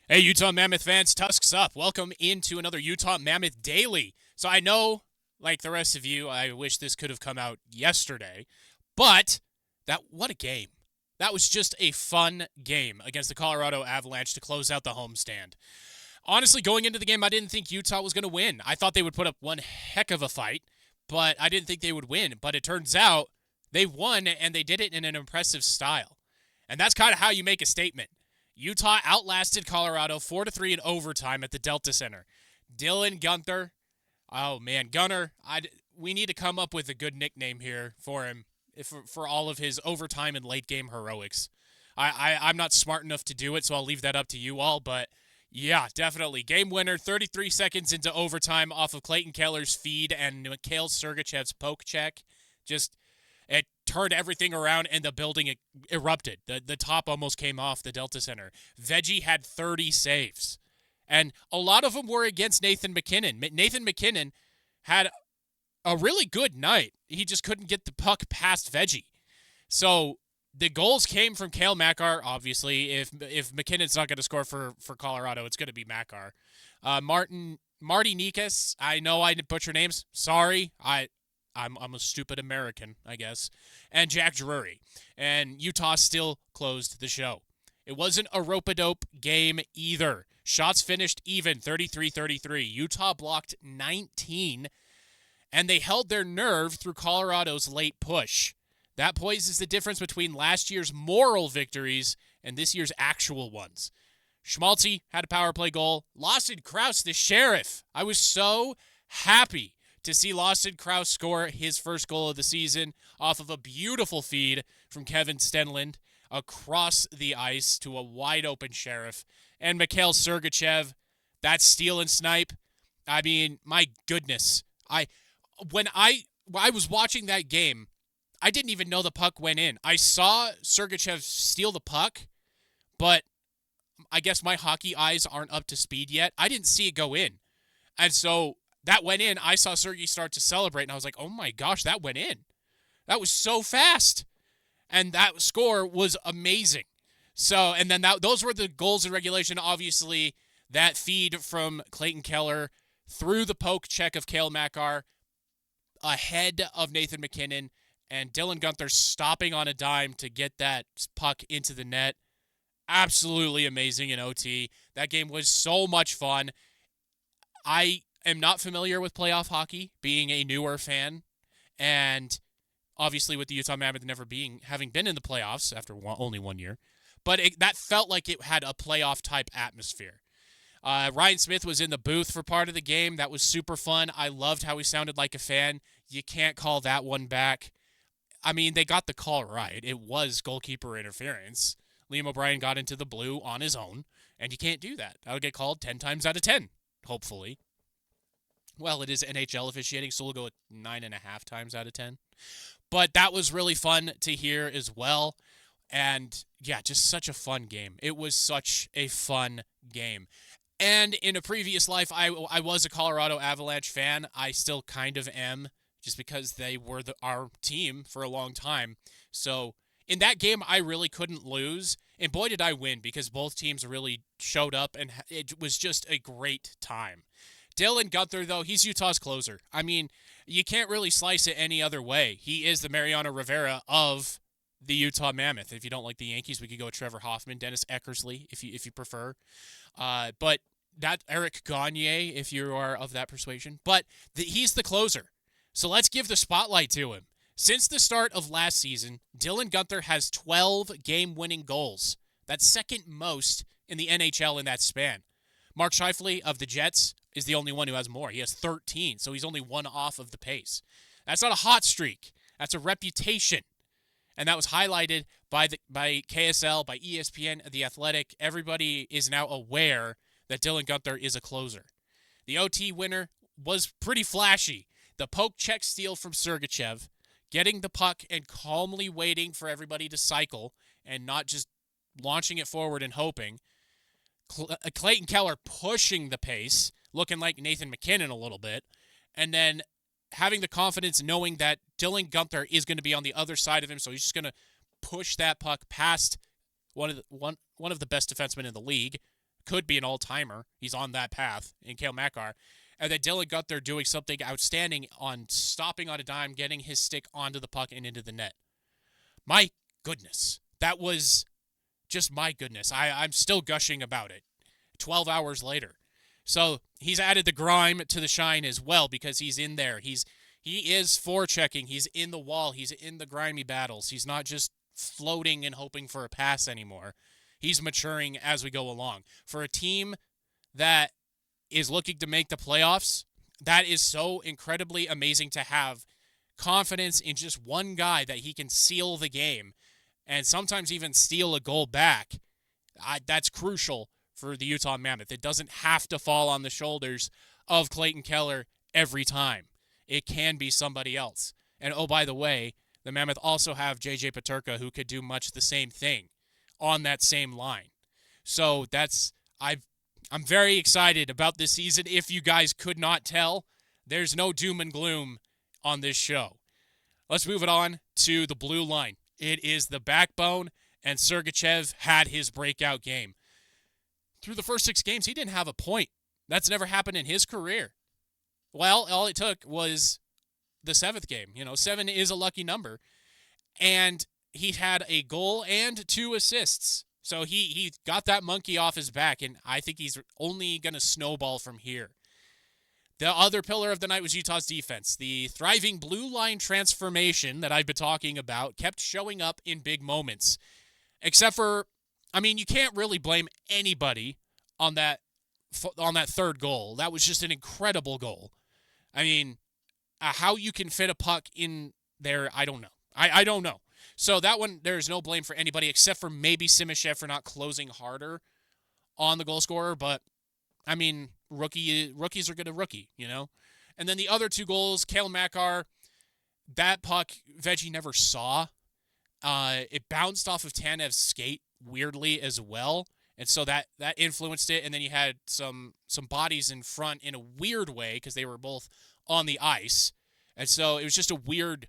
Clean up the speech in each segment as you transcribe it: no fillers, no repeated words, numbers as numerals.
Hey, Utah Mammoth fans, Tusks up. Welcome into another Utah Mammoth Daily. So I know, like the rest of you, I wish this could have come out yesterday, but what a game. That was just a fun game against the Colorado Avalanche to close out the homestand. Honestly, going into the game, I didn't think Utah was going to win. I thought they would put up one heck of a fight, but I didn't think they would win. But it turns out they won, and they did it in an impressive style. And that's kind of how you make a statement. Utah outlasted Colorado 4-3 in overtime at the Delta Center. Dylan Gunther, oh man, Gunner, we need to come up with a good nickname here for him for all of his overtime and late game heroics. I'm not smart enough to do it, so I'll leave that up to you all. But yeah, definitely game winner, 33 seconds into overtime off of Clayton Keller's feed and Mikhail Sergachev's poke check. Just it turned everything around, and the building erupted. The top almost came off the Delta Center. Veggie had 30 saves, and a lot of them were against Nathan MacKinnon. Nathan MacKinnon had a really good night. He just couldn't get the puck past Veggie. So the goals came from Cale Makar, obviously. If McKinnon's not going to score for Colorado, it's going to be Makar. Marty Nikas, I know I didn't butcher names. Sorry. I'm a stupid American, I guess. And Jack Drury. And Utah still closed the show. It wasn't a rope-a-dope game either. Shots finished even, 33-33. Utah blocked 19, and they held their nerve through Colorado's late push. That poises the difference between last year's moral victories and this year's actual ones. Schmaltzy had a power play goal. Lawson Krause, the sheriff. I was so happy to see Lawson Krause score his first goal of the season off of a beautiful feed from Kevin Stenlund across the ice to a wide-open Sheriff. And Mikhail Sergachev, that steal and snipe. I mean, my goodness. When I was watching that game, I didn't even know the puck went in. I saw Sergachev steal the puck, but I guess my hockey eyes aren't up to speed yet. I didn't see it go in. And so that went in. I saw Sergey start to celebrate, and I was like, oh my gosh, that went in. That was so fast. And that score was amazing. So, and then those were the goals in regulation. Obviously, that feed from Clayton Keller through the poke check of Cale Makar ahead of Nathan MacKinnon, and Dylan Gunther stopping on a dime to get that puck into the net. Absolutely amazing in OT. That game was so much fun. I am not familiar with playoff hockey, being a newer fan, and obviously with the Utah Mammoth having been in the playoffs after only 1 year. But that felt like it had a playoff-type atmosphere. Ryan Smith was in the booth for part of the game. That was super fun. I loved how he sounded like a fan. You can't call that one back. I mean, they got the call right. It was goalkeeper interference. Liam O'Brien got into the blue on his own, and you can't do that. That'll get called 10 times out of 10, hopefully. Well, it is NHL officiating, so we'll go with 9.5 times out of 10. But that was really fun to hear as well. And yeah, just such a fun game. It was such a fun game. And in a previous life, I was a Colorado Avalanche fan. I still kind of am, just because they were our team for a long time. So in that game, I really couldn't lose. And boy, did I win, because both teams really showed up, and it was just a great time. Dylan Gunther, though, he's Utah's closer. I mean, you can't really slice it any other way. He is the Mariano Rivera of the Utah Mammoth. If you don't like the Yankees, we could go with Trevor Hoffman, Dennis Eckersley, if you prefer. But that Eric Gagne, if you are of that persuasion. But he's the closer. So let's give the spotlight to him. Since the start of last season, Dylan Gunther has 12 game-winning goals. That's second most in the NHL in that span. Mark Scheifele of the Jets is the only one who has more. He has 13, so he's only one off of the pace. That's not a hot streak. That's a reputation. And that was highlighted by KSL, by ESPN, The Athletic. Everybody is now aware that Dylan Gunther is a closer. The OT winner was pretty flashy. The poke check steal from Sergachev, getting the puck and calmly waiting for everybody to cycle and not just launching it forward and hoping. Clayton Keller pushing the pace, looking like Nathan MacKinnon a little bit, and then having the confidence knowing that Dylan Gunther is going to be on the other side of him, so he's just going to push that puck past one of the best defensemen in the league, could be an all-timer. He's on that path in Cale Makar. And then Dylan Gunther doing something outstanding on stopping on a dime, getting his stick onto the puck and into the net. My goodness. That was just my goodness. I'm still gushing about it 12 hours later. So he's added the grime to the shine as well because he's in there. He is forechecking. He's in the wall. He's in the grimy battles. He's not just floating and hoping for a pass anymore. He's maturing as we go along. For a team that is looking to make the playoffs, that is so incredibly amazing to have confidence in just one guy that he can seal the game and sometimes even steal a goal back. That's crucial for the Utah Mammoth. It doesn't have to fall on the shoulders of Clayton Keller every time. It can be somebody else. And oh, by the way, the Mammoth also have J.J. Peterka, who could do much the same thing on that same line. So I'm very excited about this season. If you guys could not tell, there's no doom and gloom on this show. Let's move it on to the blue line. It is the backbone, and Sergachev had his breakout game. Through the first 6 games, he didn't have a point. That's never happened in his career. Well, all it took was the 7th game. 7 is a lucky number. And he had a goal and 2 assists. So he got that monkey off his back, and I think he's only going to snowball from here. The other pillar of the night was Utah's defense. The thriving blue line transformation that I've been talking about kept showing up in big moments. Except for, you can't really blame anybody on that 3rd goal. That was just an incredible goal. How you can fit a puck in there, I don't know. I don't know. So that one, there's no blame for anybody except for maybe Simashev for not closing harder on the goal scorer. But, rookies are going to rookie, And then the other 2 goals, Cale Makar, that puck Veggie never saw. It bounced off of Tanev's skate weirdly as well. And so that influenced it. And then you had some bodies in front in a weird way because they were both on the ice. And so it was just a weird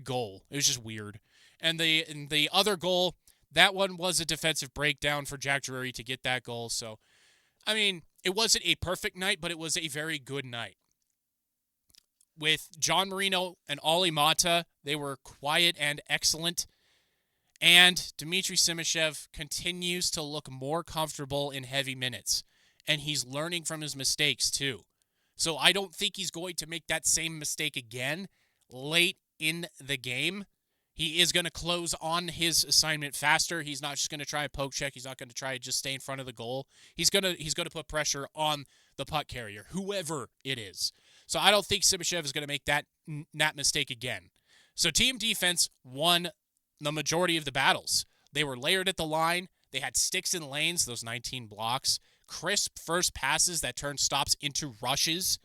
goal. It was just weird. And the other goal, that one was a defensive breakdown for Jack Drury to get that goal. So, it wasn't a perfect night, but it was a very good night. With John Marino and Olli Mata, they were quiet and excellent. And Dmitry Simashev continues to look more comfortable in heavy minutes. And he's learning from his mistakes, too. So I don't think he's going to make that same mistake again late in the game. He is going to close on his assignment faster. He's not just going to try a poke check. He's not going to try to just stay in front of the goal. He's going to put pressure on the puck carrier, whoever it is. So I don't think Simashev is going to make that mistake again. So team defense won the majority of the battles. They were layered at the line. They had sticks and lanes, those 19 blocks, crisp first passes that turned stops into rushes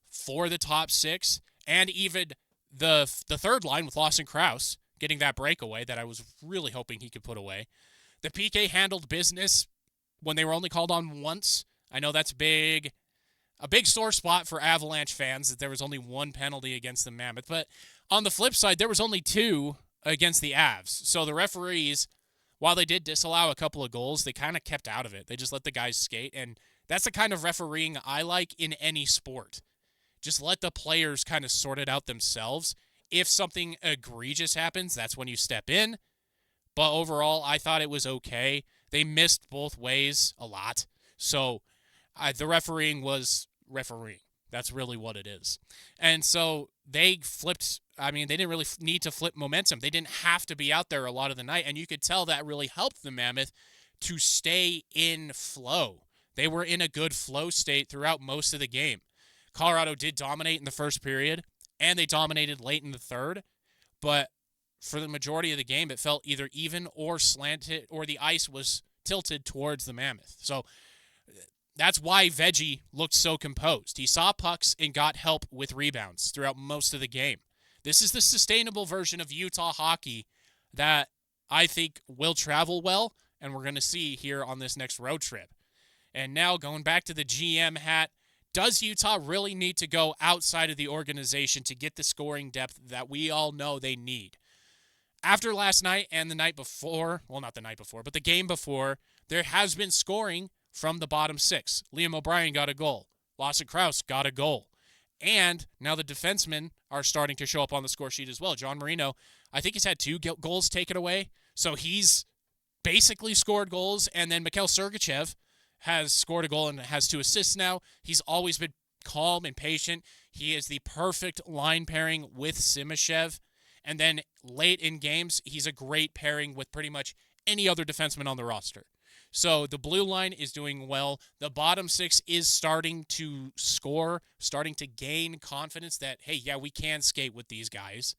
for the top 6, and even the third line with Lawson Krause getting that breakaway that I was really hoping he could put away. The PK handled business when they were only called on once. I know that's a big sore spot for Avalanche fans that there was only 1 penalty against the Mammoth. But on the flip side, there was only 2 against the Avs. So the referees, while they did disallow a couple of goals, they kind of kept out of it. They just let the guys skate. And that's the kind of refereeing I like in any sport. Just let the players kind of sort it out themselves. If something egregious happens, that's when you step in. But overall, I thought it was okay. They missed both ways a lot. So the refereeing was refereeing. That's really what it is. And so they flipped. They didn't really need to flip momentum. They didn't have to be out there a lot of the night. And you could tell that really helped the Mammoth to stay in flow. They were in a good flow state throughout most of the game. Colorado did dominate in the first period, and they dominated late in the third. But for the majority of the game, it felt either even or slanted, or the ice was tilted towards the Mammoth. So that's why Veggie looked so composed. He saw pucks and got help with rebounds throughout most of the game. This is the sustainable version of Utah hockey that I think will travel well, and we're going to see here on this next road trip. And now going back to the GM hat, does Utah really need to go outside of the organization to get the scoring depth that we all know they need? After last night and the night before, well, not the night before, but the game before, there has been scoring from the bottom six. Liam O'Brien got a goal. Lawson Krause got a goal. And now the defensemen are starting to show up on the score sheet as well. John Marino, I think he's had 2 goals taken away. So he's basically scored goals. And then Mikhail Sergachev has scored a goal and has 2 assists now. He's always been calm and patient. He is the perfect line pairing with Simashev. And then late in games, he's a great pairing with pretty much any other defenseman on the roster. So the blue line is doing well. The bottom 6 is starting to score, starting to gain confidence that, hey, yeah, we can skate with these guys.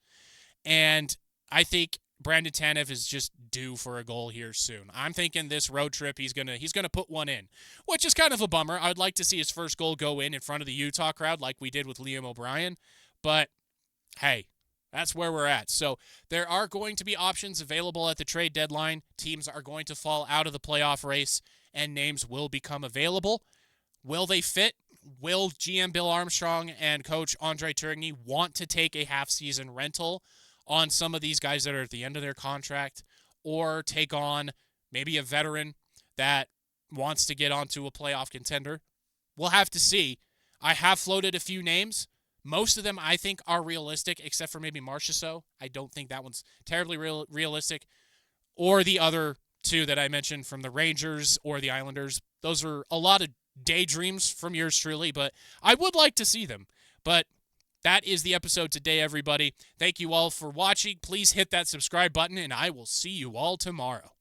And I think Brandon Tanev is just due for a goal here soon. I'm thinking this road trip he's gonna put one in, which is kind of a bummer. I'd like to see his first goal go in front of the Utah crowd like we did with Liam O'Brien. But, hey, that's where we're at. So there are going to be options available at the trade deadline. Teams are going to fall out of the playoff race, and names will become available. Will they fit? Will GM Bill Armstrong and Coach Andre Tourigny want to take a half-season rental on some of these guys that are at the end of their contract, or take on maybe a veteran that wants to get onto a playoff contender? We'll have to see. I have floated a few names. Most of them, I think, are realistic, except for maybe Marchessault. I don't think that one's terribly realistic. Or the other 2 that I mentioned from the Rangers or the Islanders. Those are a lot of daydreams from yours truly, but I would like to see them. But that is the episode today, everybody. Thank you all for watching. Please hit that subscribe button, and I will see you all tomorrow.